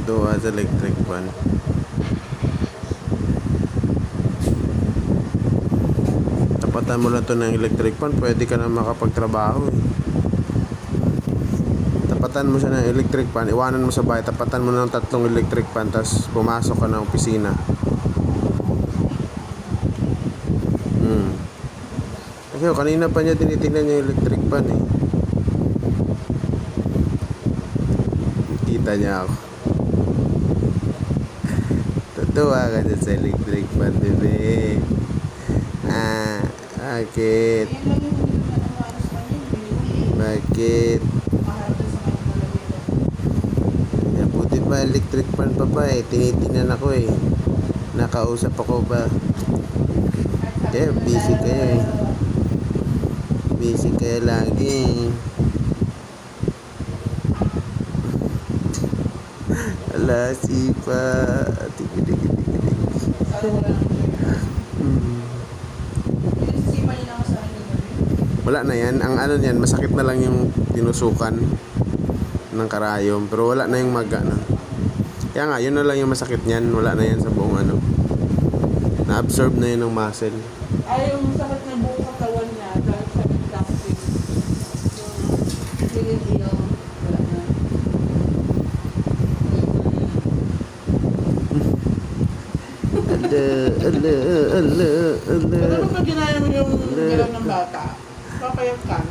Tuwa sa electric fan. Tapatan mo lang to ng electric fan, pwede ka na makapagtrabaho eh. Tapatan mo siya ng electric fan, iwanan mo sa bahay, tapatan mo ng 3 electric fan, tapos pumasok ka ng opisina. Kasi kanina pa niya tinitingnan yung electric fan eh. Kita niya ako. Tutuwa ka dyan sa electric fan, bebe. Bakit? Bakit? Buti pa electric fan pa ba eh. Tinitingnan ako eh. Nakausap ako ba? Kaya busy kayo eh. Busy kayo lagi. Ala, sipa. Wala na yan. Ang ano niyan, masakit na lang yung tinusukan ng karayom. Pero wala na yung maga na. Kaya nga, yun na lang yung masakit niyan. Wala na yan sa buong ano. Na-absorb na yun ng muscle. Ay, yung sakit na buong katawan niya dahil sa plastic. Yung wala na. Ala. Pero pag ginaya mo yung gano'n ng bata, papayag ka, no?